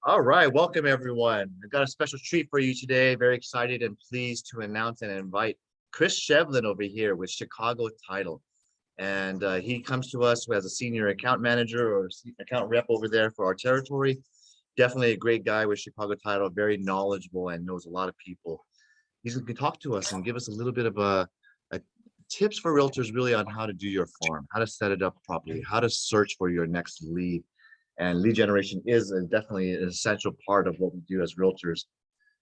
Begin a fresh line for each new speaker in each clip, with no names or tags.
All right, welcome everyone. I've got a special treat for you today. Very excited and pleased to announce and invite Chris Shevlin over here with Chicago Title. And he comes to us as a senior account manager or account rep over there for our territory. Definitely a great guy with Chicago Title, very knowledgeable and knows a lot of people. He's going to talk to us and give us a little bit of a tips for realtors really on how to do your farm, how to set it up properly, how to search for your next lead. And lead generation is definitely an essential part of what we do as realtors.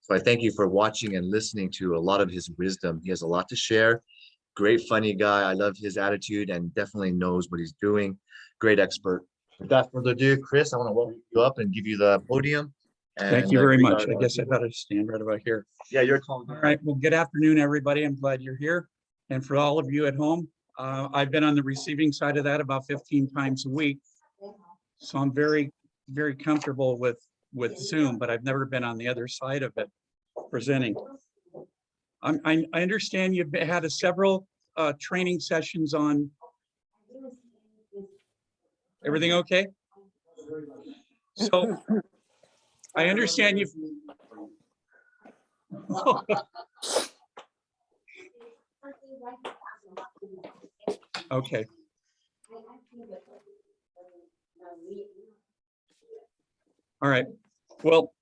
So I thank you for watching and listening to a lot of his wisdom. He has a lot to share. Great, funny guy. I love his attitude and definitely knows what he's doing. Great expert. Without further ado, Chris, I want to welcome you up and give you the podium.
Thank you very much. I guess I better stand right about here.
Yeah, you're calling.
All right. Well, good afternoon, everybody. I'm glad you're here. And for all of you at home, I've been on the receiving side of that about 15 times a week. So I'm very, very comfortable with Zoom, but I've never been on the other side of it presenting. I understand you've had several training sessions on. Everything okay? So I understand you've. Okay. All right. Well,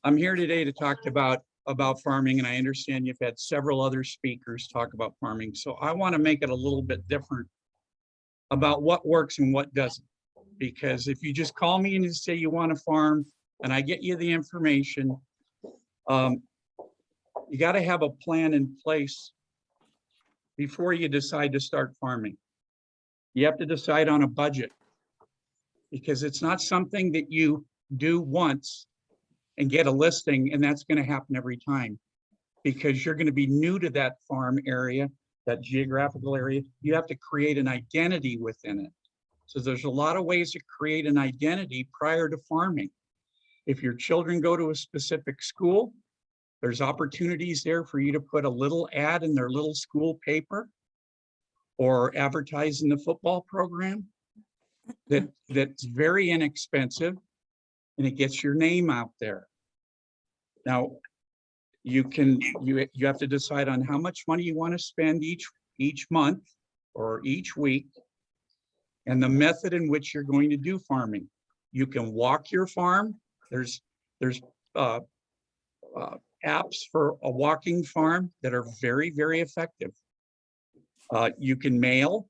I'm here today to talk about farming, and I understand you've had several other speakers talk about farming. So I want to make it a little bit different about what works and what doesn't. Because if you just call me and you say you want to farm and I get you the information, you got to have a plan in place before you decide to start farming. You have to decide on a budget, because it's not something that you do once and get a listing and that's going to happen every time, because you're going to be new to that farm area, that geographical area. You have to create an identity within it. So there's a lot of ways to create an identity prior to farming. If your children go to a specific school, there's opportunities there for you to put a little ad in their little school paper or advertise in the football program. That's very inexpensive and it gets your name out there. Now, you have to decide on how much money you want to spend each month or each week, and the method in which you're going to do farming. You can walk your farm. There's apps for a walking farm that are very, very effective. You can mail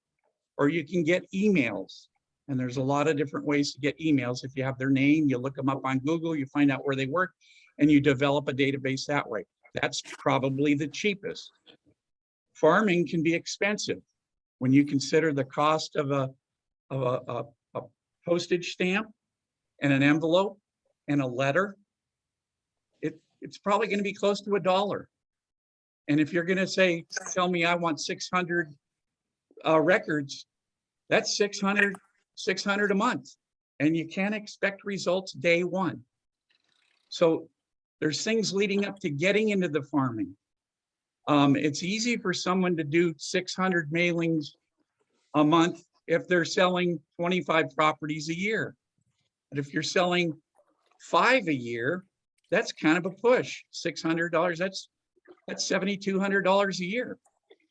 or you can get emails. And there's a lot of different ways to get emails. If you have their name, you look them up on Google, you find out where they work, and you develop a database that way. That's probably the cheapest. Farming can be expensive when you consider the cost of a postage stamp and an envelope and a letter. It's probably going to be close to $1. And if you're going to tell me I want 600 records, that's 600 a month, and you can't expect results day one. So there's things leading up to getting into the farming. It's easy for someone to do 600 mailings a month if they're selling 25 properties a year. But if you're selling 5 a year, that's kind of a push. $600, that's $7,200 a year.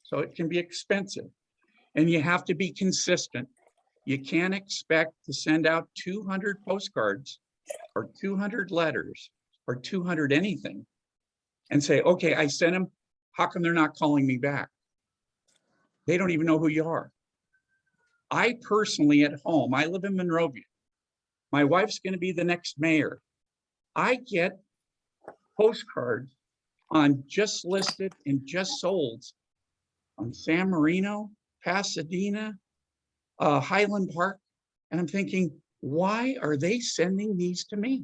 So it can be expensive, and you have to be consistent. You can't expect to send out 200 postcards or 200 letters or 200 anything and say, okay, I sent them. How come they're not calling me back? They don't even know who you are. I personally at home, I live in Monrovia. My wife's going to be the next mayor. I get postcards on just listed and just sold on San Marino, Pasadena, Highland Park. And I'm thinking, why are they sending these to me?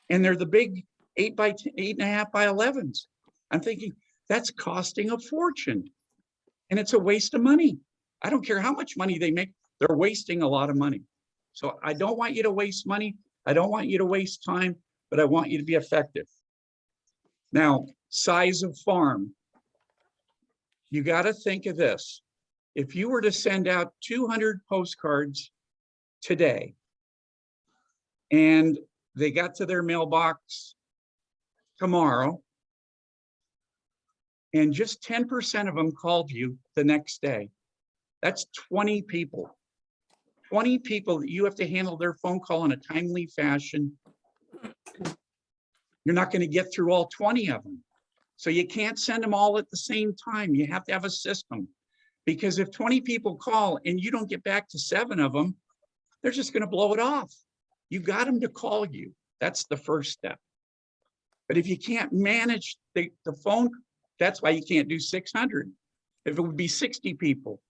And they're the big 8.5 by 11s. I'm thinking that's costing a fortune and it's a waste of money. I don't care how much money they make. They're wasting a lot of money. So I don't want you to waste money. I don't want you to waste time, but I want you to be effective. Now, size of farm. You got to think of this. If you were to send out 200 postcards today, and They got to their mailbox tomorrow, and just 10% of them called you the next day. That's 20 people. 20 people that you have to handle their phone call in a timely fashion. You're not going to get through all 20 of them. So you can't send them all at the same time. You have to have a system. Because if 20 people call and you don't get back to 7 of them, they're just going to blow it off. You got them to call you. That's the first step. But if you can't manage the phone, that's why you can't do 600. If it would be 60 people.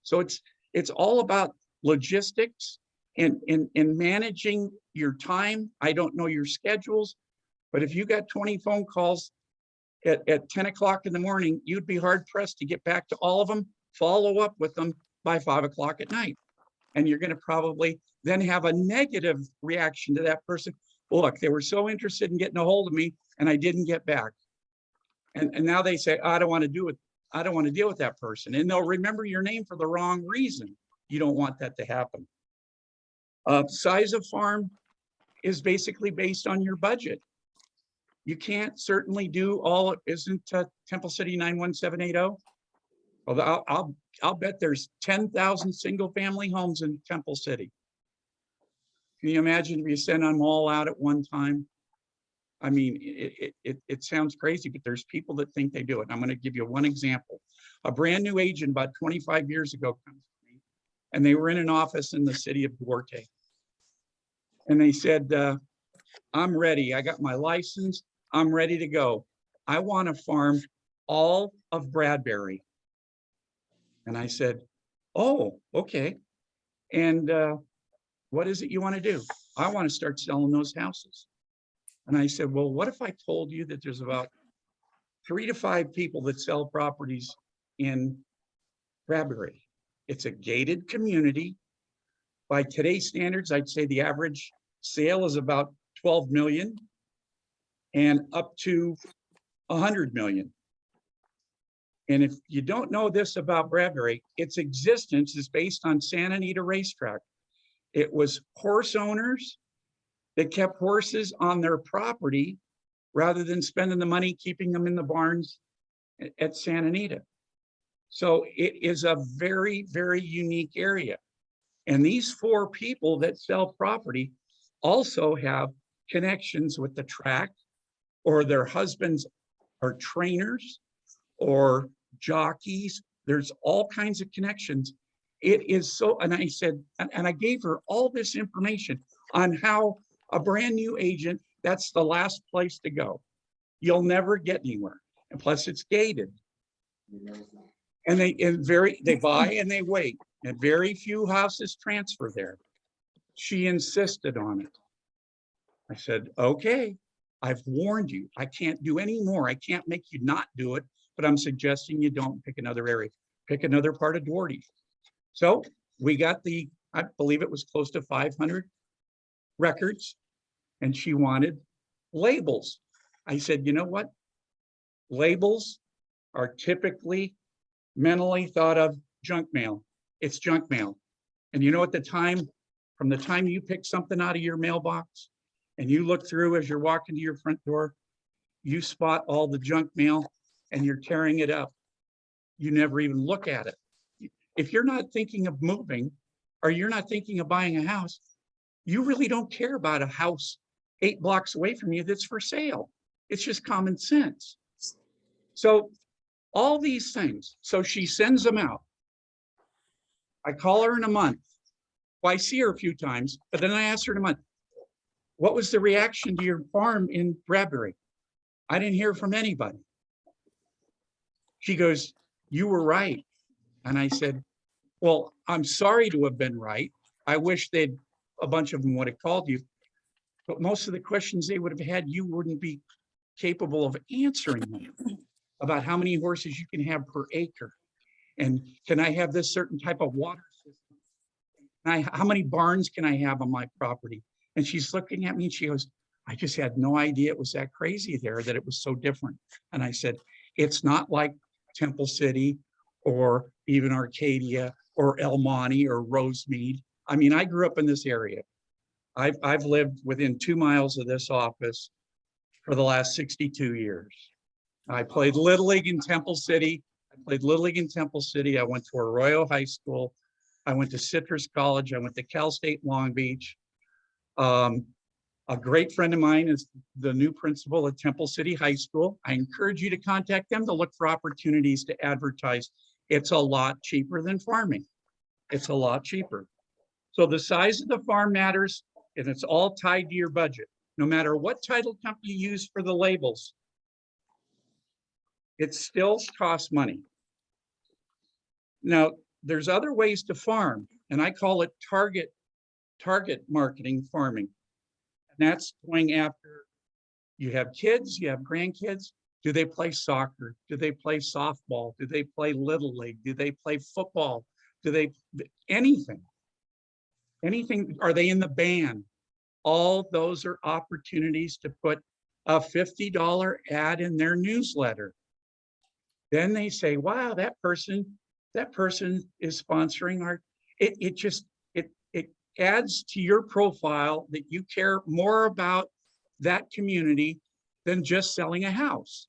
So it's all about logistics and managing your time. I don't know your schedules, but if you got 20 phone calls at 10 o'clock in the morning, you'd be hard pressed to get back to all of them, follow up with them by 5 o'clock at night. And you're going to probably then have a negative reaction to that person. Look, they were so interested in getting a hold of me and I didn't get back. And now they say, I don't want to do it. I don't want to deal with that person. And they'll remember your name for the wrong reason. You don't want that to happen. Size of farm is basically based on your budget. You can't certainly do all, isn't Temple City 91780? Well, I'll bet there's 10,000 single family homes in Temple City. Can you imagine if you send them all out at one time? I mean, it sounds crazy, but there's people that think they do it. I'm going to give you one example. A brand new agent about 25 years ago comes to me, and they were in an office in the city of Duarte. And they said, I'm ready. I got my license. I'm ready to go. I want to farm all of Bradbury. And I said, oh, okay. And what is it you want to do? I want to start selling those houses. And I said, well, what if I told you that there's about 3 to 5 people that sell properties in Bradbury? It's a gated community. By today's standards, I'd say the average sale is about 12 million and up to 100 million. And if you don't know this about Bradbury, its existence is based on Santa Anita Racetrack. It was horse owners that kept horses on their property rather than spending the money keeping them in the barns at Santa Anita. So it is a very, very unique area. And these 4 people that sell property also have connections with the track, or their husbands are trainers or jockeys. There's all kinds of connections. It is so, and I said, and I gave her all this information on how a brand new agent, that's the last place to go. You'll never get anywhere. And plus it's gated. And they buy and they wait. And very few houses transfer there. She insisted on it. I said, okay, I've warned you. I can't do any more. I can't make you not do it, but I'm suggesting you don't pick another area. Pick another part of Duarte. So we got I believe it was close to 500 records, and she wanted labels. I said, you know what? Labels are typically mentally thought of junk mail. It's junk mail. And you know, from the time you pick something out of your mailbox and you look through as you're walking to your front door, you spot all the junk mail and you're tearing it up. You never even look at it. If you're not thinking of moving, or you're not thinking of buying a house, you really don't care about a house 8 blocks away from you that's for sale. It's just common sense. So all these things. So she sends them out. I call her in a month. Well, I see her a few times, but then I ask her in a month, what was the reaction to your farm in Bradbury? I didn't hear from anybody. She goes, you were right. And I said, well, I'm sorry to have been right. I wish a bunch of them would have called you, but most of the questions they would have had, you wouldn't be capable of answering them, about how many horses you can have per acre. And can I have this certain type of water system? How many barns can I have on my property? And she's looking at me and she goes, I just had no idea it was that crazy there, that it was so different. And I said, it's not like Temple City or even Arcadia or El Monte or Rosemead. I mean, I grew up in this area. I've lived within 2 miles of this office for the last 62 years. I played Little League in Temple City. I went to Arroyo High School. I went to Citrus College. I went to Cal State Long Beach. A great friend of mine is the new principal at Temple City High School. I encourage you to contact them to look for opportunities to advertise. It's a lot cheaper than farming. It's a lot cheaper. So the size of the farm matters, and it's all tied to your budget. No matter what title company you use for the labels, it still costs money. Now, there's other ways to farm, and I call it target marketing farming. And that's going after, you have kids, you have grandkids. Do they play soccer? Do they play softball? Do they play Little League? Do they play football? Do they, anything? Are they in the band? All those are opportunities to put a $50 ad in their newsletter. Then they say, wow, that person is sponsoring our, it adds to your profile that you care more about that community than just selling a house.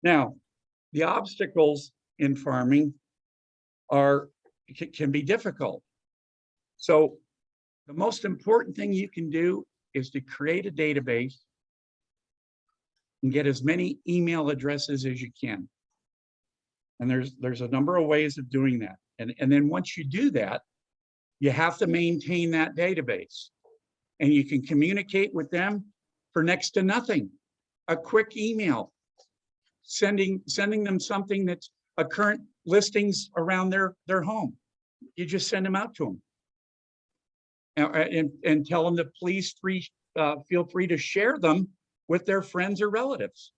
Now, the obstacles in farming can be difficult. So the most important thing you can do is to create a database and get as many email addresses as you can. And there's a number of ways of doing that. And then once you do that, you have to maintain that database. And you can communicate with them for next to nothing. A quick email, sending them something that's a current listings around their home. You just send them out to them. And tell them to please feel free to share them with their friends or relatives.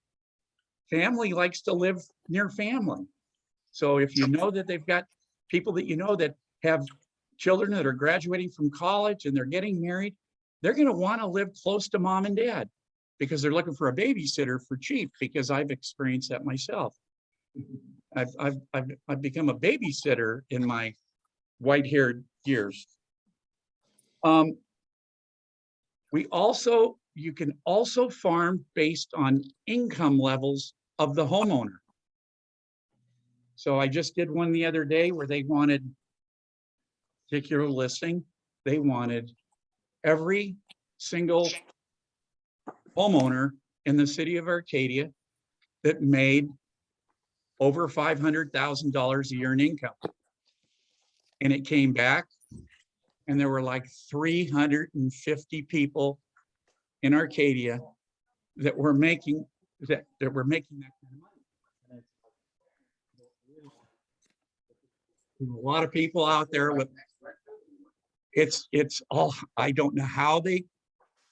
Family likes to live near family. So if you know that they've got people that you know that have children that are graduating from college and they're getting married, they're going to want to live close to mom and dad because they're looking for a babysitter for cheap, because I've experienced that myself. I've become a babysitter in my white-haired years. You can also farm based on income levels of the homeowner. So I just did one the other day where they wanted a particular listing. They wanted every single homeowner in the city of Arcadia that made over $500,000 a year in income. And it came back, and there were like 350 people in Arcadia that were making that kind of money. A lot of people out there with it's all, I don't know how they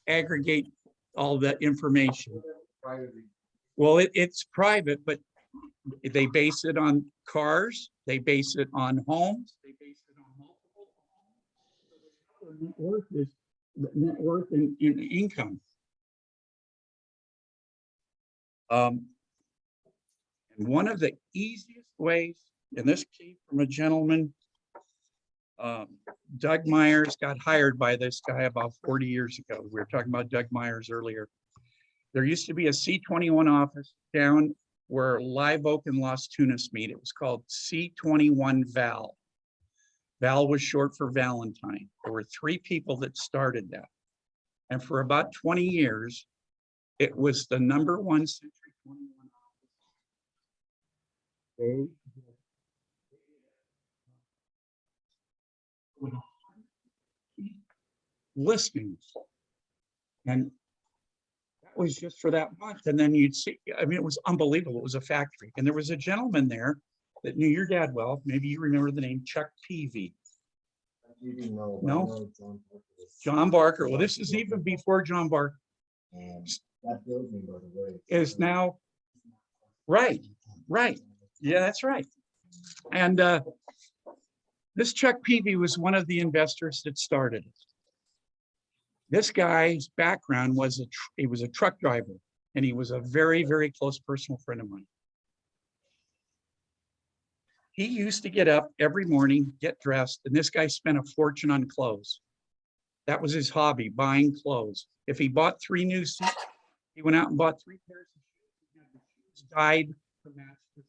aggregate all that information. Well, it's private, but they base it on cars, they base it on homes, they base it on multiple homes. Net worth and income. And one of the easiest ways, and this came from a gentleman, Doug Myers got hired by this guy about 40 years ago. We were talking about Doug Myers earlier. There used to be a C21 office down where Live Oak and Las Tunas meet. It was called C21 Val. Val was short for Valentine. There were 3 people that started that. And for about 20 years, it was the #1 Century 21 office. Listings. And that was just for that month. And then you'd see, I mean, it was unbelievable. It was a factory. And there was a gentleman there that knew your dad well. Maybe you remember the name Chuck Peavy. No? John Barker. Well, this is even before John Barker.
That building, by the way,
Is now, right. Yeah, that's right. And this Chuck Peavy was one of the investors that started it. This guy's background was he was a truck driver, and he was a very, very close personal friend of mine. He used to get up every morning, get dressed, and this guy spent a fortune on clothes. That was his hobby, buying clothes. If he bought 3 new suits, he went out and bought 3 pairs of shoes. The shoes dyed to match the suit.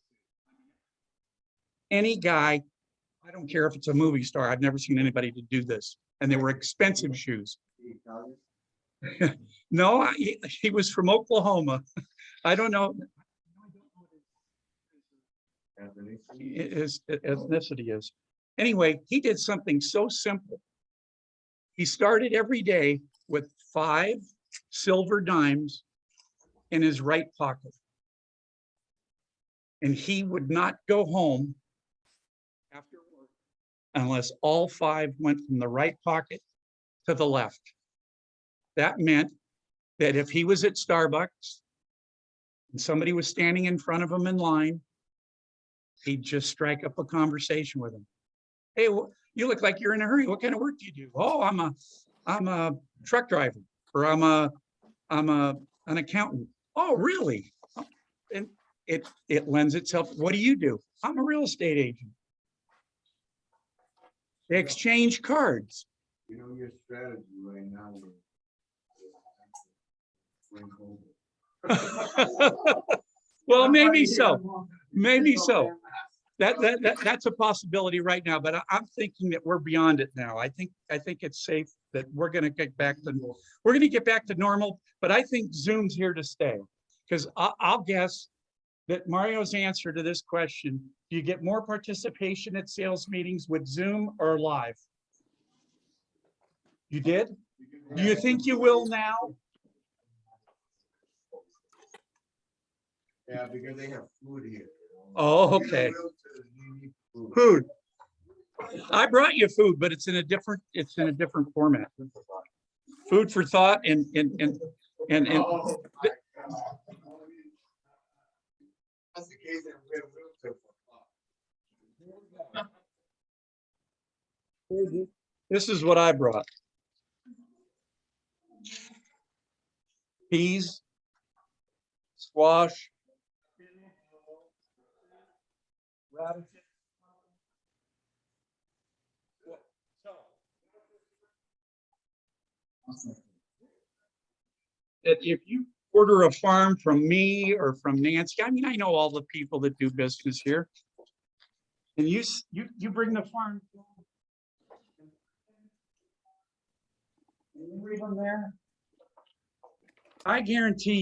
Any guy, I don't care if it's a movie star, I've never seen anybody to do this. And they were expensive shoes. No, he was from Oklahoma. I don't know. His ethnicity is. Anyway, he did something so simple. He started every day with 5 silver dimes in his right pocket. And he would not go home after work unless all 5 went from the right pocket to the left. That meant that if he was at Starbucks and somebody was standing in front of him in line, he'd just strike up a conversation with him. Hey, you look like you're in a hurry. What kind of work do you do? Oh, I'm a truck driver, or I'm an accountant. Oh, really? And it lends itself. What do you do? I'm a real estate agent. They exchange cards.
You know your strategy right now.
Well, maybe so. Maybe so. That's a possibility right now, but I'm thinking that we're beyond it now. I think it's safe that we're going to get back to normal. But I think Zoom's here to stay, because I'll guess that Mario's answer to this question: do you get more participation at sales meetings with Zoom or live? You did? Do you think you will now?
Yeah, because they have food here.
Oh, okay. Food. I brought you food, but it's in a different format. Food for thought and
That's the case that we have wheelchair for thought.
this is what I brought. Peas, squash, radishes. That if you order a farm from me or from Nancy, I mean, I know all the people that do business here, and you bring the farm. You leave them there. I guarantee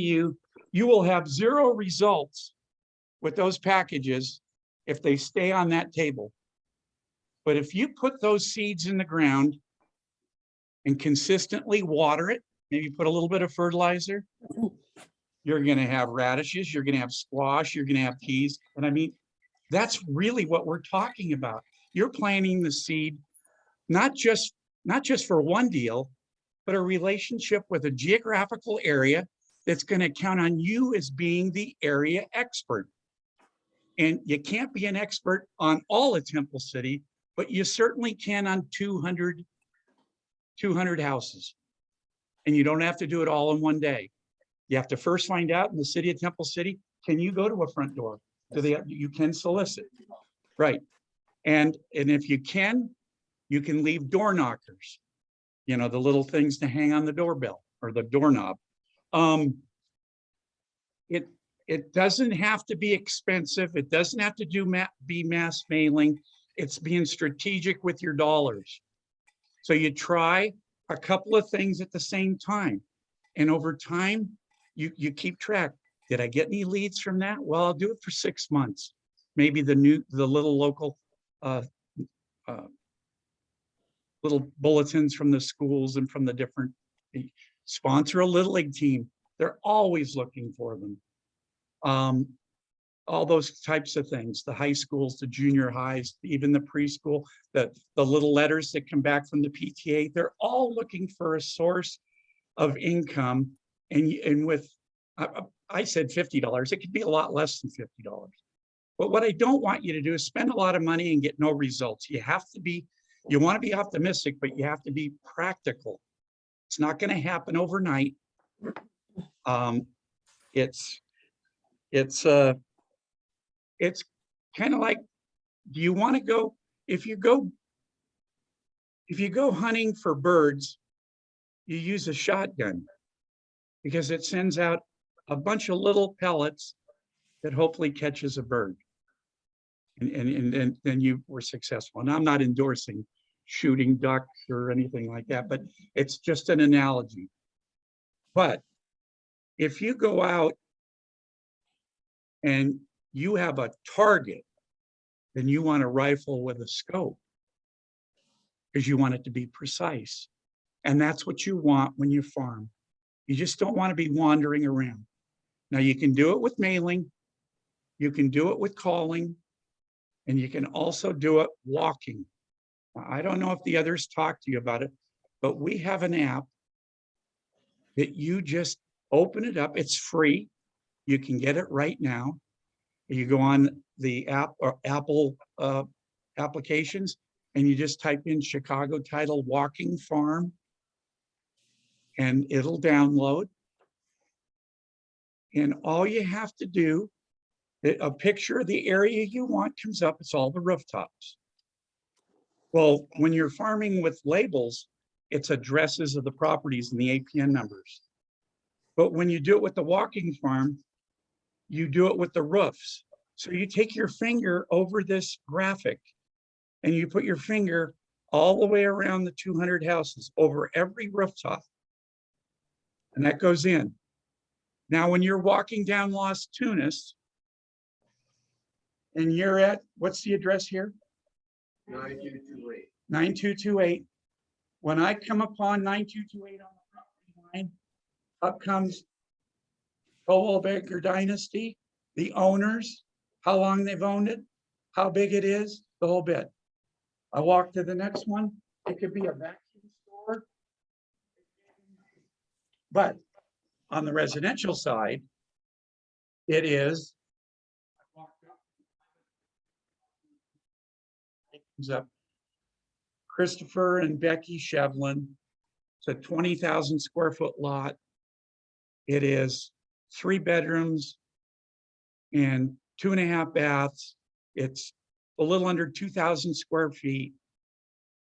you will have 0 results with those packages if they stay on that table. But if you put those seeds in the ground and consistently water it, maybe put a little bit of fertilizer, you're going to have radishes, you're going to have squash, you're going to have peas. And I mean, that's really what we're talking about. You're planting the seed, not just for one deal, but a relationship with a geographical area that's going to count on you as being the area expert. And you can't be an expert on all of Temple City, but you certainly can on 200 houses. And you don't have to do it all in one day. You have to first find out in the city of Temple City, can you go to a front door? You can solicit, right? And if you can leave door knockers, you know, the little things to hang on the doorbell or the doorknob. It doesn't have to be expensive. It doesn't have to be mass mailing. It's being strategic with your dollars. So you try a couple of things at the same time. And over time, you keep track. Did I get any leads from that? Well, I'll do it for 6 months. Maybe the little local little bulletins from the schools and from the different, sponsor a Little League team. They're always looking for them. All those types of things, the high schools, the junior highs, even the preschool, the little letters that come back from the PTA, they're all looking for a source of income. And with, I said $50, it could be a lot less than $50. But what I don't want you to do is spend a lot of money and get no results. You want to be optimistic, but you have to be practical. It's not going to happen overnight. It's kind of like, do you want to go, if you go hunting for birds you use a shotgun because it sends out a bunch of little pellets that hopefully catches a bird. And then you were successful. And I'm not endorsing shooting ducks or anything like that, but it's just an analogy. But if you go out and you have a target, then you want a rifle with a scope because you want it to be precise. And that's what you want when you farm. You just don't want to be wandering around. Now you can do it with mailing, you can do it with calling, and you can also do it walking. Now, I don't know if the others talk to you about it, but we have an app that you just open it up. It's free. You can get it right now. You go on the app or Apple applications and you just type in Chicago Title Walking Farm and it'll download. And all you have to do, a picture of the area you want comes up. It's all the rooftops. Well, when you're farming with labels, it's addresses of the properties and the APN numbers. But when you do it with the walking farm, you do it with the roofs. So you take your finger over this graphic and you put your finger all the way around the 200 houses over every rooftop. And that goes in. Now, when you're walking down Las Tunas and you're at, what's the address here?
9228.
9228. When I come upon 9228 on the property line, up comes Coldwell Banker Dynasty, the owners, how long they've owned it, how big it is, the whole bit. I walk to the next one. It could be a vacuum store. But on the residential side, it is. It comes up. Christopher and Becky Shevlin. It's a 20,000 square foot lot. It is 3 bedrooms and 2.5 baths. It's a little under 2,000 square feet.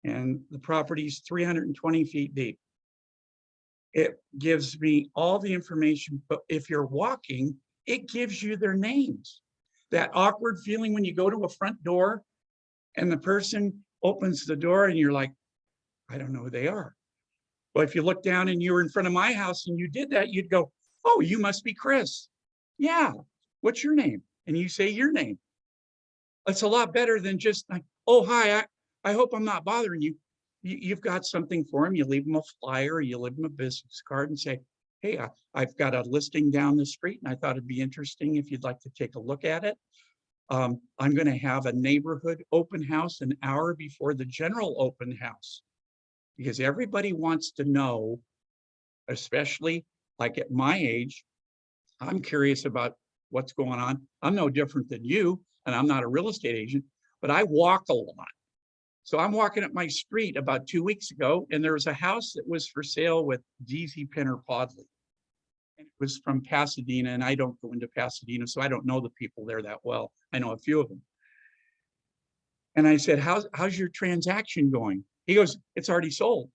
And the property's 320 feet deep. It gives me all the information, but if you're walking, it gives you their names. That awkward feeling when you go to a front door and the person opens the door and you're like, I don't know who they are. Well, if you look down and you were in front of my house and you did that, you'd go, oh, you must be Chris. Yeah, what's your name? And you say your name. It's a lot better than just like, oh, hi, I hope I'm not bothering you. You've got something for them. You leave them a flyer, or you leave them a business card and say, hey, I've got a listing down the street and I thought it'd be interesting if you'd like to take a look at it. I'm going to have a neighborhood open house an hour before the general open house because everybody wants to know, especially like at my age, I'm curious about what's going on. I'm no different than you, and I'm not a real estate agent, but I walk a lot. So I'm walking up my street about 2 weeks ago, and there was a house that was for sale with DZ Penner Podley. And it was from Pasadena, and I don't go into Pasadena, so I don't know the people there that well. I know a few of them. And I said, how's your transaction going? He goes, it's already sold.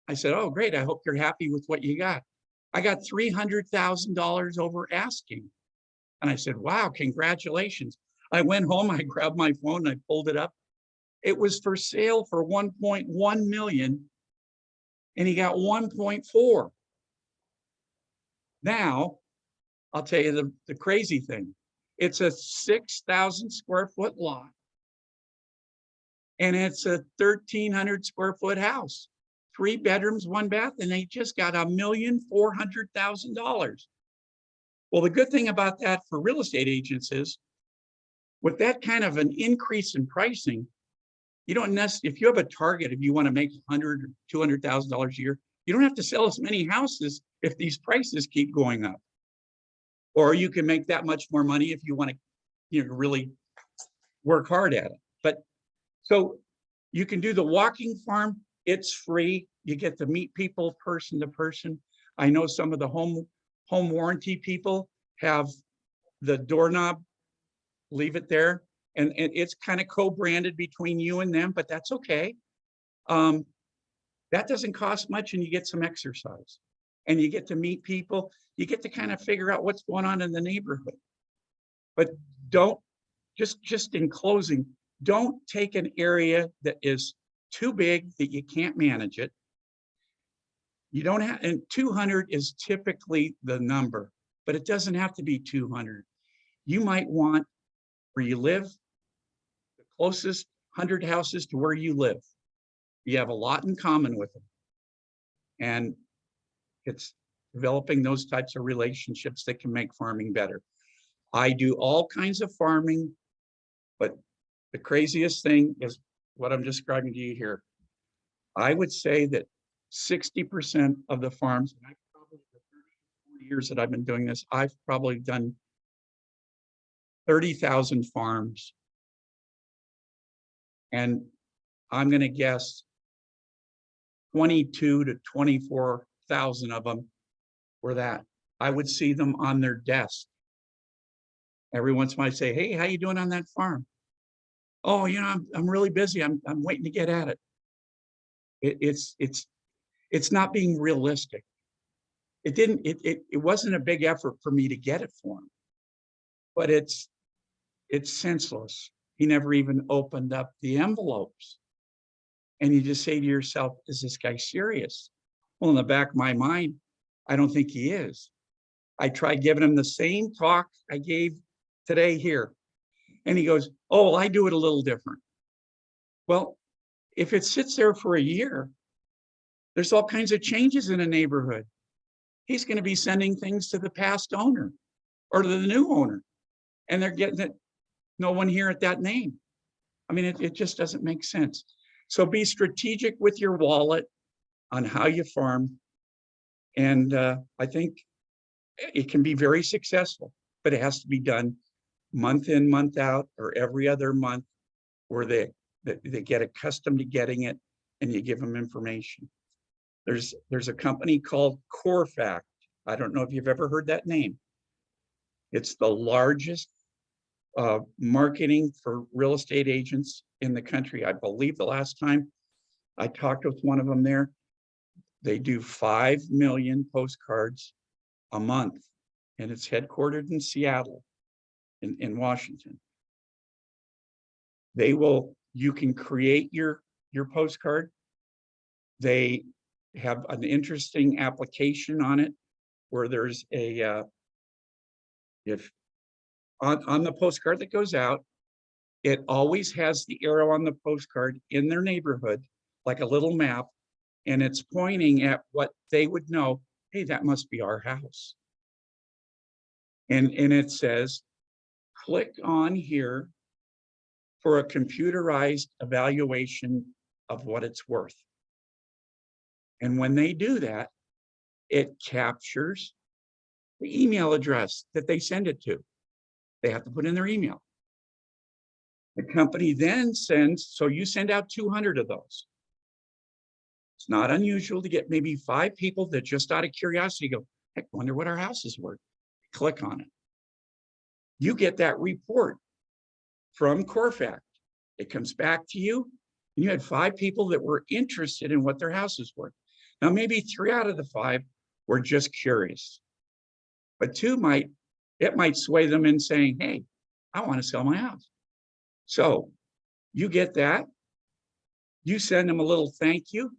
I said, oh, great. I hope you're happy with what you got. I got $300,000 over asking. And I said, wow, congratulations. I went home, I grabbed my phone, and I pulled it up. It was for sale for 1.1 million, and he got 1.4. Now, I'll tell you the crazy thing. It's a 6,000 square foot lot, and it's a 1,300 square foot house, 3 bedrooms, 1 bath, and they just got $1,400,000. Well, the good thing about that for real estate agents is, with that kind of an increase in pricing, you don't necessarily, if you have a target, if you want to make $100,000 or $200,000 a year, you don't have to sell as many houses if these prices keep going up. Or you can make that much more money if you want to, really work hard at it. But so you can do the walking farm. It's free. You get to meet people person to person. I know some of the home warranty people have the doorknob, leave it there. And it's kind of co-branded between you and them, but that's okay. That doesn't cost much, and you get some exercise. And you get to meet people. You get to kind of figure out what's going on in the neighborhood. But don't, just in closing, don't take an area that is too big that you can't manage it. You don't have, and 200 is typically the number, but it doesn't have to be 200. You might want where you live, the closest 100 houses to where you live. You have a lot in common with them. And it's developing those types of relationships that can make farming better. I do all kinds of farming, but the craziest thing is what I'm describing to you here. I would say that 60% of the farms, and I probably, the 30 years that I've been doing this, I've probably done 30,000 farms. And I'm going to guess 22 to 24,000 of them were that. I would see them on their desk. Every once in a while I say, hey, how you doing on that farm? Oh, you know, I'm really busy. I'm waiting to get at it. It's not being realistic. It wasn't a big effort for me to get it for him, but it's senseless. He never even opened up the envelopes. And you just say to yourself, is this guy serious? Well, in the back of my mind, I don't think he is. I tried giving him the same talk I gave today here. And he goes, oh, I do it a little different. Well, if it sits there for a year, there's all kinds of changes in a neighborhood. He's going to be sending things to the past owner or to the new owner. And they're getting it, no one here at that name. I mean, it just doesn't make sense. So be strategic with your wallet on how you farm. And I think it can be very successful, but it has to be done month in, month out, or every other month, where they get accustomed to getting it and you give them information. There's a company called Corfact. I don't know if you've ever heard that name. It's the largest marketing for real estate agents in the country. I believe the last time I talked with one of them there, they do 5 million postcards a month, and it's headquartered in Seattle, in Washington. You can create your postcard. They have an interesting application on it where there's a, on the postcard that goes out, it always has the arrow on the postcard in their neighborhood, like a little map, and it's pointing at what they would know, hey, that must be our house. And it says, click on here for a computerized evaluation of what it's worth. And when they do that, it captures the email address that they send it to. They have to put in their email. The company then sends, so you send out 200 of those. It's not unusual to get maybe 5 people that just out of curiosity go, heck, wonder what our house is worth. Click on it. You get that report from Corfact. It comes back to you, and you had 5 people that were interested in what their house is worth. Now, maybe 3 out of the 5 were just curious, but 2 might sway them in saying, hey, I want to sell my house. So you get that. You send them a little thank you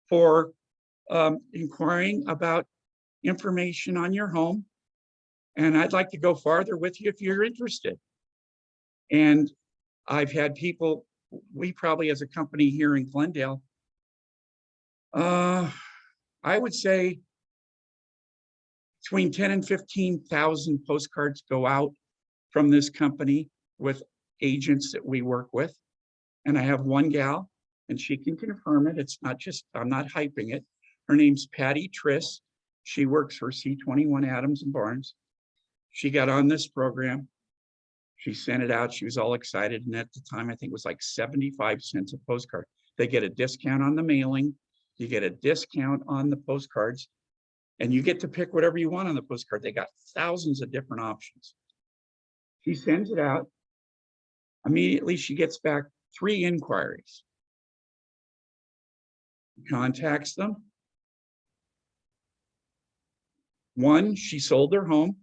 for inquiring about information on your home. And I'd like to go farther with you if you're interested. And I've had people, we probably as a company here in Glendale, I would say between 10 and 15,000 postcards go out from this company with agents that we work with. And I have one gal, and she can confirm it. It's not just, I'm not hyping it. Her name's Patty Triss. She works for C21 Adams and Barnes. She got on this program. She sent it out. She was all excited. And at the time, I think it was like 75 cents a postcard. They get a discount on the mailing. You get a discount on the postcards. And you get to pick whatever you want on the postcard. They got thousands of different options. She sends it out. Immediately, she gets back 3 inquiries. Contacts them. One, she sold their home.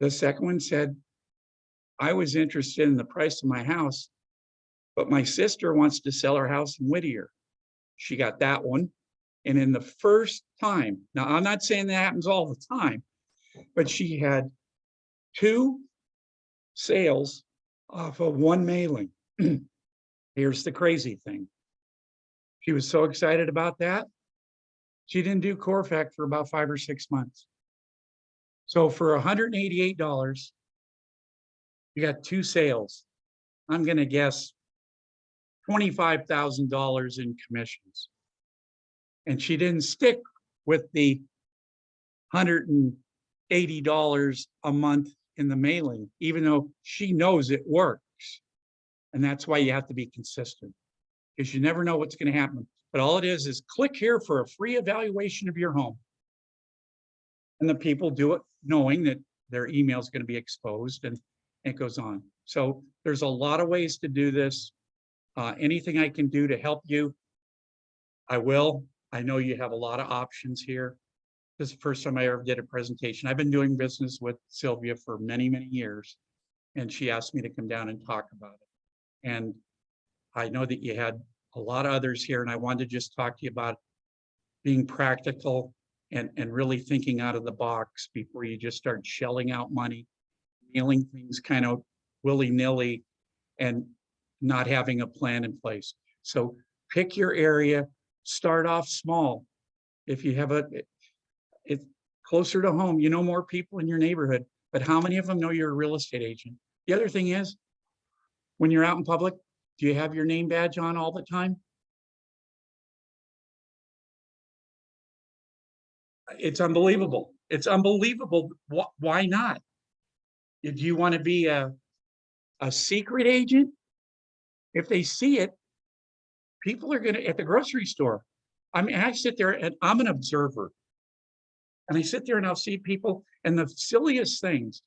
The second one said, I was interested in the price of my house, but my sister wants to sell her house in Whittier. She got that one. And in the first time, now I'm not saying that happens all the time, but she had 2 sales off of 1 mailing. Here's the crazy thing. She was so excited about that. She didn't do Corfac for about 5 or 6 months. So for $188, you got 2 sales. I'm going to guess $25,000 in commissions. And she didn't stick with the $180 a month in the mailing, even though she knows it works. And that's why you have to be consistent, because you never know what's going to happen. But all it is click here for a free evaluation of your home. And the people do it knowing that their email is going to be exposed, and it goes on. So there's a lot of ways to do this. Anything I can do to help you, I will. I know you have a lot of options here. This is the first time I ever did a presentation. I've been doing business with Sylvia for many, many years, and she asked me to come down and talk about it. And I know that you had a lot of others here, and I wanted to just talk to you about being practical and really thinking out of the box before you just start shelling out money, mailing things kind of willy-nilly, and not having a plan in place. So pick your area, start off small. If you have it's closer to home, you know more people in your neighborhood, but how many of them know you're a real estate agent? The other thing is, when you're out in public, do you have your name badge on all the time? It's unbelievable. It's unbelievable. Why not? Do you want to be a secret agent? If they see it, people are going to, at the grocery store. I mean, I sit there and I'm an observer. And I sit there and I'll see people, and the silliest things.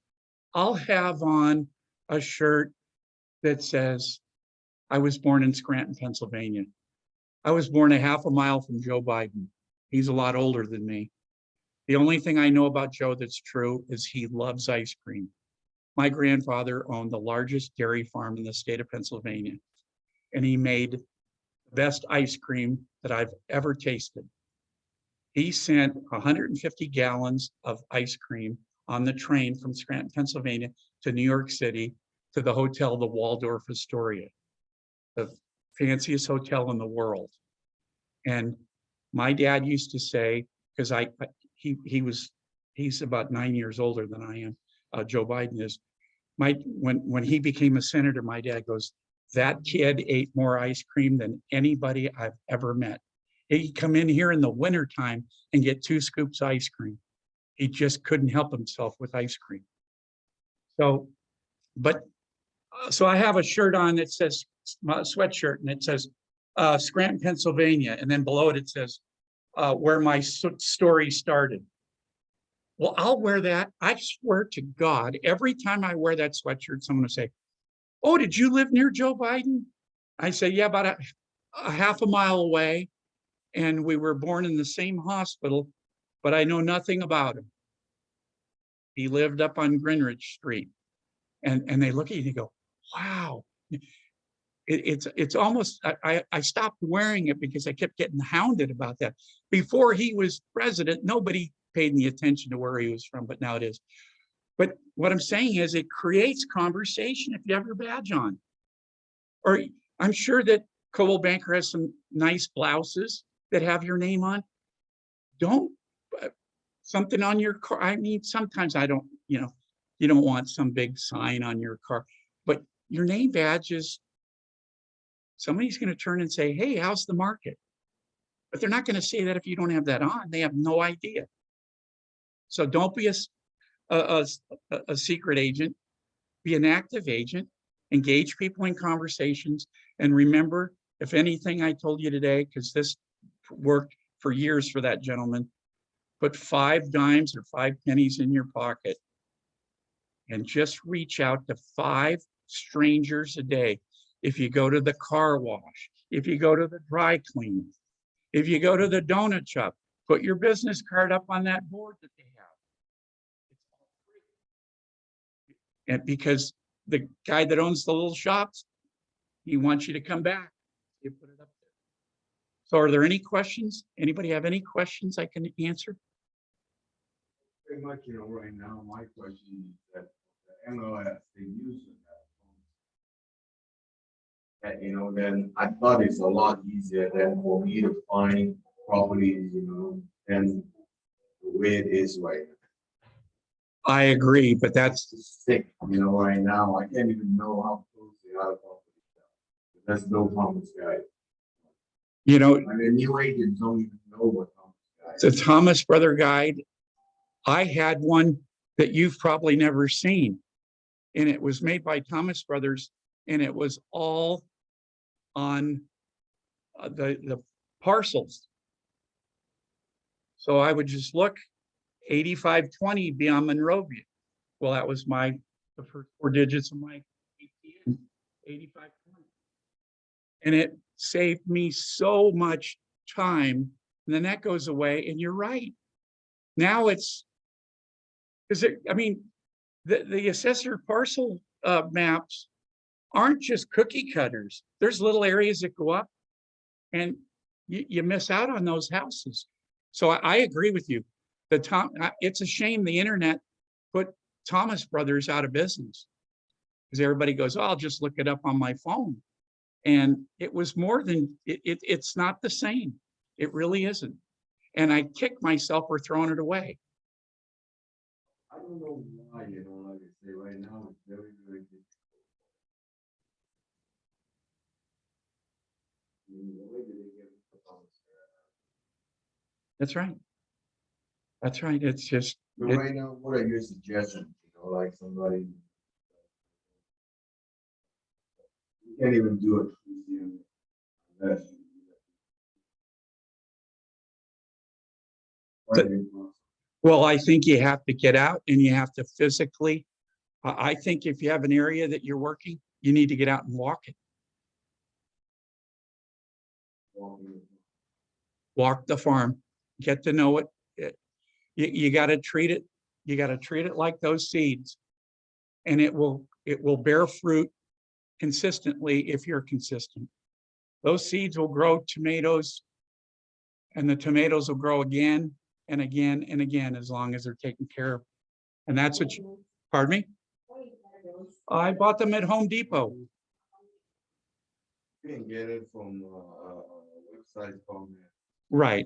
I'll have on a shirt that says, I was born in Scranton, Pennsylvania. I was born a half a mile from Joe Biden. He's a lot older than me. The only thing I know about Joe that's true is he loves ice cream. My grandfather owned the largest dairy farm in the state of Pennsylvania, and he made the best ice cream that I've ever tasted. He sent 150 gallons of ice cream on the train from Scranton, Pennsylvania to New York City to the hotel, the Waldorf Astoria, the fanciest hotel in the world. And my dad used to say, because he's about 9 years older than I am, Joe Biden is. When he became a senator, my dad goes, that kid ate more ice cream than anybody I've ever met. He'd come in here in the wintertime and get 2 scoops of ice cream. He just couldn't help himself with ice cream. So, so I have a shirt on that says, my sweatshirt, and it says Scranton, Pennsylvania. And then below it, it says where my story started. Well, I'll wear that. I swear to God, every time I wear that sweatshirt, someone will say, oh, did you live near Joe Biden? I say, yeah, about a half a mile away. And we were born in the same hospital, but I know nothing about him. He lived up on Greenwich Street. And they look at you and they go, wow. It's almost, I stopped wearing it because I kept getting hounded about that. Before he was president, nobody paid any attention to where he was from, but now it is. But what I'm saying is it creates conversation if you have your badge on. Or I'm sure that Coldwell Banker has some nice blouses that have your name on. Don't something on your car. I mean, sometimes I don't, you don't want some big sign on your car, but your name badge is, somebody's going to turn and say, hey, how's the market? But they're not going to say that if you don't have that on. They have no idea. So don't be a secret agent. Be an active agent. Engage people in conversations. And remember, if anything I told you today, because this worked for years for that gentleman, put 5 dimes or 5 pennies in your pocket and just reach out to 5 strangers a day. If you go to the car wash, if you go to the dry cleaning, If you go to the donut shop, put your business card up on that board that they have. It's all free. And because the guy that owns the little shops, he wants you to come back. You put it up there. So are there any questions? Anybody have any questions I can answer?
Pretty much, right now, my question is that the MLS, they use that, then I thought it's a lot easier than for me to find properties, than the way it is right now.
I agree, but that's,
It's sick, right now, I can't even know how close the other properties are. There's no Thomas guide. And the new agents don't even know what Thomas guide
the Thomas Brother Guide, I had one that you've probably never seen. And it was made by Thomas Brothers, and it was all on the parcels. So I would just look, 8520 beyond Monrovia. Well, that was the first 4 digits of my ATM, 8520. And it saved me so much time. And then that goes away, and you're right. Now it's, the assessor parcel maps aren't just cookie cutters. There's little areas that go up, and you miss out on those houses. So I agree with you. It's a shame the internet put Thomas Brothers out of business, because everybody goes, oh, I'll just look it up on my phone. And it was more than, it's not the same. It really isn't. And I kick myself for throwing it away.
I don't know why, like I say, right now, it's very, very difficult. Why did they get the Thomas guide?
That's right. That's right. It's just.
But right now, what are your suggestions? Like somebody, you can't even do it. Unless
Well, I think you have to get out, and you have to physically. I think if you have an area that you're working, you need to get out and walk it. Walk the farm, get to know it. You got to treat it. You got to treat it like those seeds, and it will bear fruit consistently if you're consistent. Those seeds will grow tomatoes, and the tomatoes will grow again and again and again as long as they're taken care of. And that's what pardon me? I bought them at Home Depot.
You can get it from a website from
Right.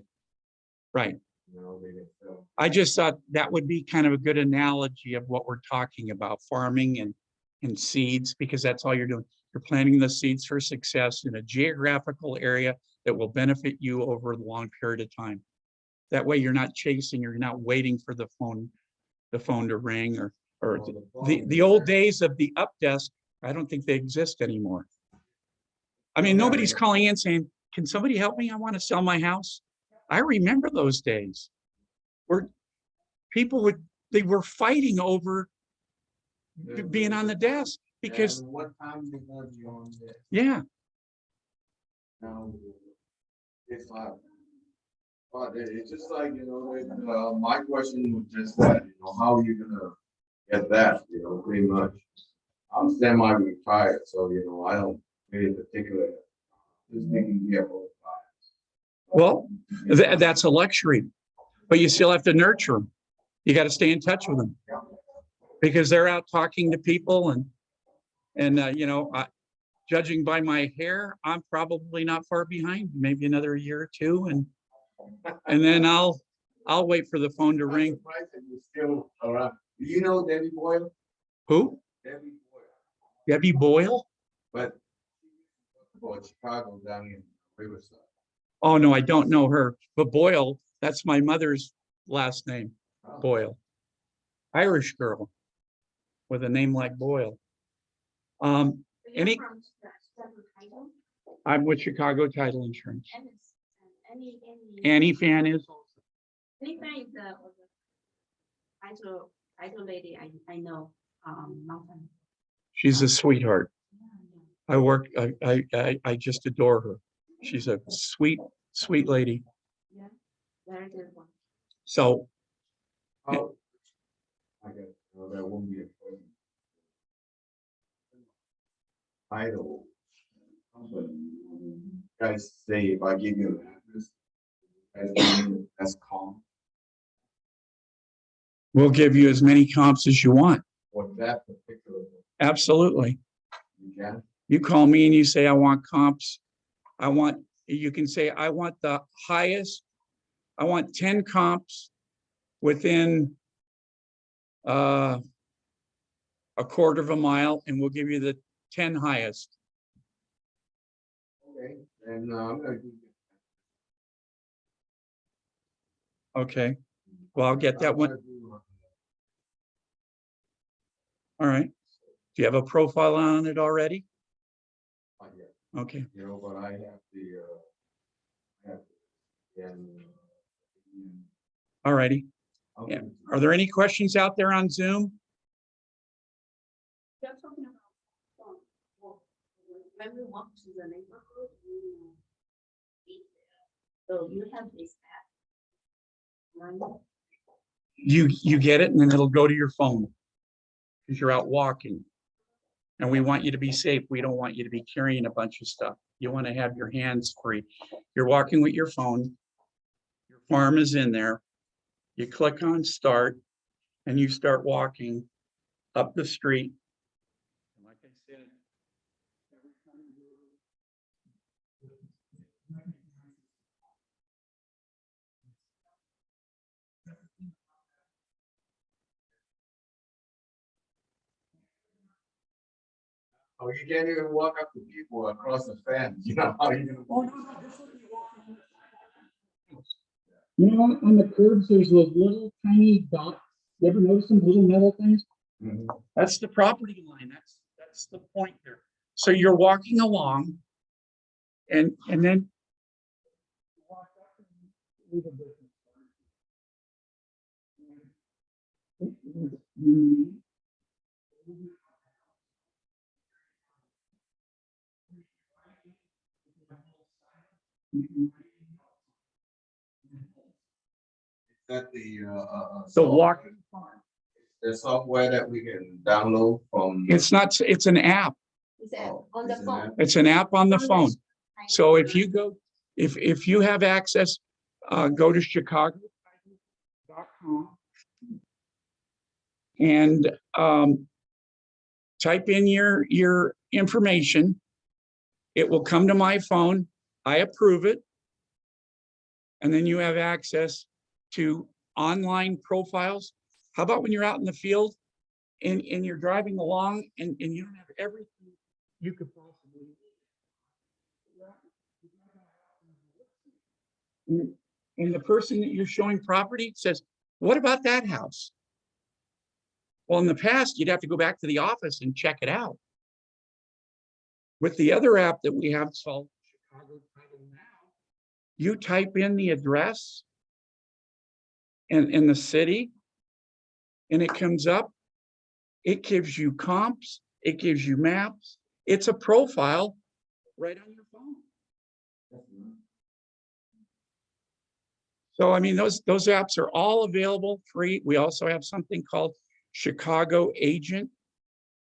Right. I just thought that would be kind of a good analogy of what we're talking about, farming and seeds, because that's all you're doing. You're planting the seeds for success in a geographical area that will benefit you over a long period of time. That way you're not chasing, you're not waiting for the phone to ring, or the old days of the up desk. I don't think they exist anymore. I mean, nobody's calling in saying, can somebody help me? I want to sell my house. I remember those days where people they were fighting over being on the desk because
what time they have you on there?
Yeah.
Now it's like, but it's just like, my question was just that, how are you gonna get that, pretty much. I'm semi-retired, so I don't really particular just making here both sides.
Well, that's a luxury, but you still have to nurture them. You got to stay in touch with them because they're out talking to people, and judging by my hair, I'm probably not far behind, maybe another year or two, and then I'll wait for the phone to ring.
Still around. Do you know Debbie Boyle?
Who?
Debbie Boyle.
Debbie Boyle?
But Chicago down in Riverside.
Oh no, I don't know her. But Boyle, that's my mother's last name.
Oh.
Boyle. Irish girl with a name like Boyle. I'm with Chicago Title Insurance. Annie Fan is.
Annie Fan is the title lady I know long time.
She's a sweetheart. I just adore her. She's a sweet Sweet lady.
Yeah, very good one.
So
How? I guess, that won't be a question. Title. Company. Guys say if I give you an address, that's calm.
we'll give you as many comps as you want.
For that particular,
Absolutely.
you can.
You call me and you say, I want comps. You can say, I want the highest. I want 10 comps within a quarter of a mile, and we'll give you the 10 highest.
Okay, and I'm gonna do.
Okay. Well, I'll get that one. All right. Do you have a profile on it already?
Not yet,
Okay.
you know, but I have the, and.
All righty.
I'll
Yeah.
give it to you.
Are there any questions out there on Zoom?
You're talking about, when we walk to the neighborhood, so you have this app. Right?
You get it, and then it'll go to your phone because you're out walking. And we want you to be safe. We don't want you to be carrying a bunch of stuff. You want to have your hands free. You're walking with your phone. Your farm is in there. You click on start and you start walking up the street. And like I said, every time
Oh, you can't even walk up to people across the fence, you know, how you gonna?
Oh, no, this will be walking. You know, on the curbs, there's those little tiny dots. You ever notice them little metal things?
Mhm.
That's the property line. That's the point there. So you're walking along and then you walk up and leave a business card.
That the,
So walking farm.
the software that we can download from.
It's not, it's an app.
Is that
Oh,
on the
it's an
phone?
app.
It's an app on the
On the
phone.
sh-
So if you go, if you have access, go to chicago.com and type in your information. It will come to my phone. I approve it. And then you have access to online profiles. How about when you're out in the field and you're driving along and you don't have everything you could possibly need? And the person that you're showing property says, what about that house? Well, in the past, you'd have to go back to the office and check it out. With the other app that we have called Chicago Title Now, you type in the address and in the city, and it comes up. It gives you comps. It gives you maps. It's a profile right on your phone. So, I mean, those apps are all available free. We also have something called Chicago Agent.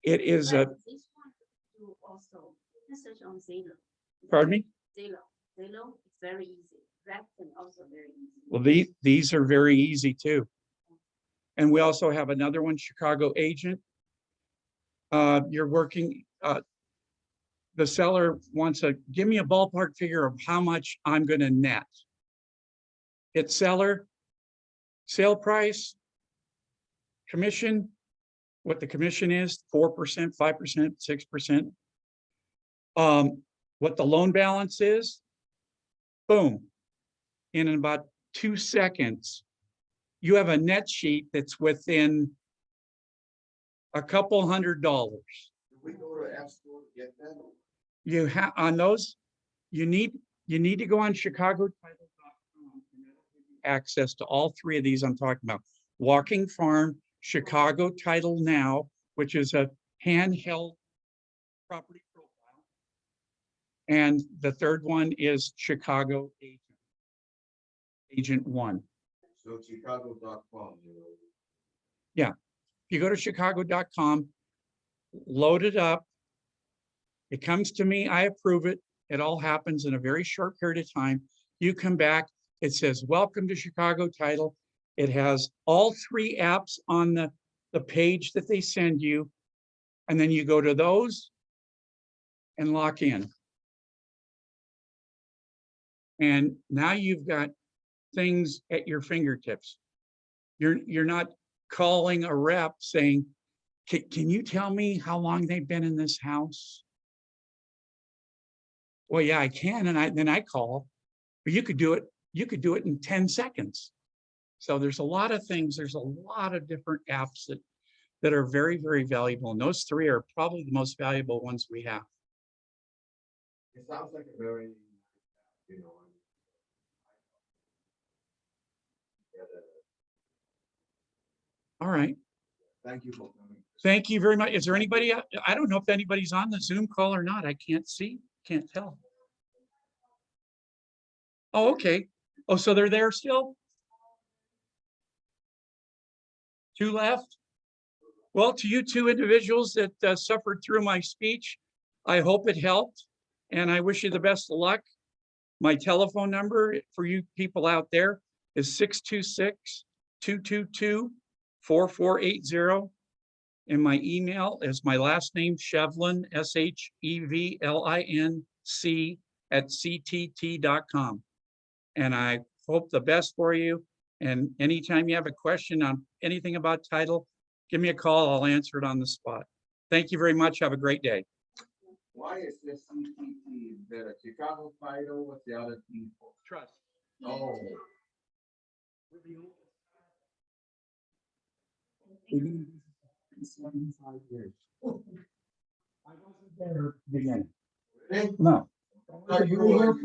It is a,
But this one you also research on Zillow.
pardon me?
Zillow is very easy. Rakuten also very easy.
Well, these are very easy too. And we also have another one, Chicago Agent. You're working, the seller wants give me a ballpark figure of how much I'm going to net. It's seller, sale price, commission, what the commission is, 4%, 5%, 6%. What the loan balance is, boom. In about 2 seconds, you have a net sheet that's within a couple $100.
Do we go to App Store to get that?
You have on those, you need to go on chicagotitle.com and that'll give you access to all three of these I'm talking about. Walking Farm, Chicago Title Now, which is a handheld property profile. And the third one is Chicago Agent. agent one.
So Chicago.com,
If you go to chicago.com, load it up. It comes to me, I approve it. It all happens in a very short period of time. You come back, it says, welcome to Chicago Title. It has all 3 apps on the page that they send you. And then you go to those and lock in. And now you've got things at your fingertips. You're not calling a rep saying, can you tell me how long they've been in this house? Well, yeah, I can. And then I call, but you could do it in 10 seconds. So there's a lot of things. There's a lot of different apps that are very, very valuable. And those 3 are probably the most valuable ones we have.
It sounds like a very, you know.
All right.
Thank you for coming.
Thank you very much. Is there anybody? I don't know if anybody's on the Zoom call or not. I can't see, can't tell. Oh, okay. Oh, so they're there still? 2 left? Well, to you 2 individuals that suffered through my speech, I hope it helped, and I wish you the best of luck. My telephone number for you people out there is 626-222-4480. And my email is my last name, Shevlin, SHEVLINC @ctt.com. And I hope the best for you. And anytime you have a question on anything about title, give me a call. I'll answer it on the spot. Thank you very much. Have a great day.
Why is this CTT? Is there a Chicago Title? What's the other T for?
Trust.
Oh.
In 75 years. I wasn't there beginning.
Really?
No.
Thought you were-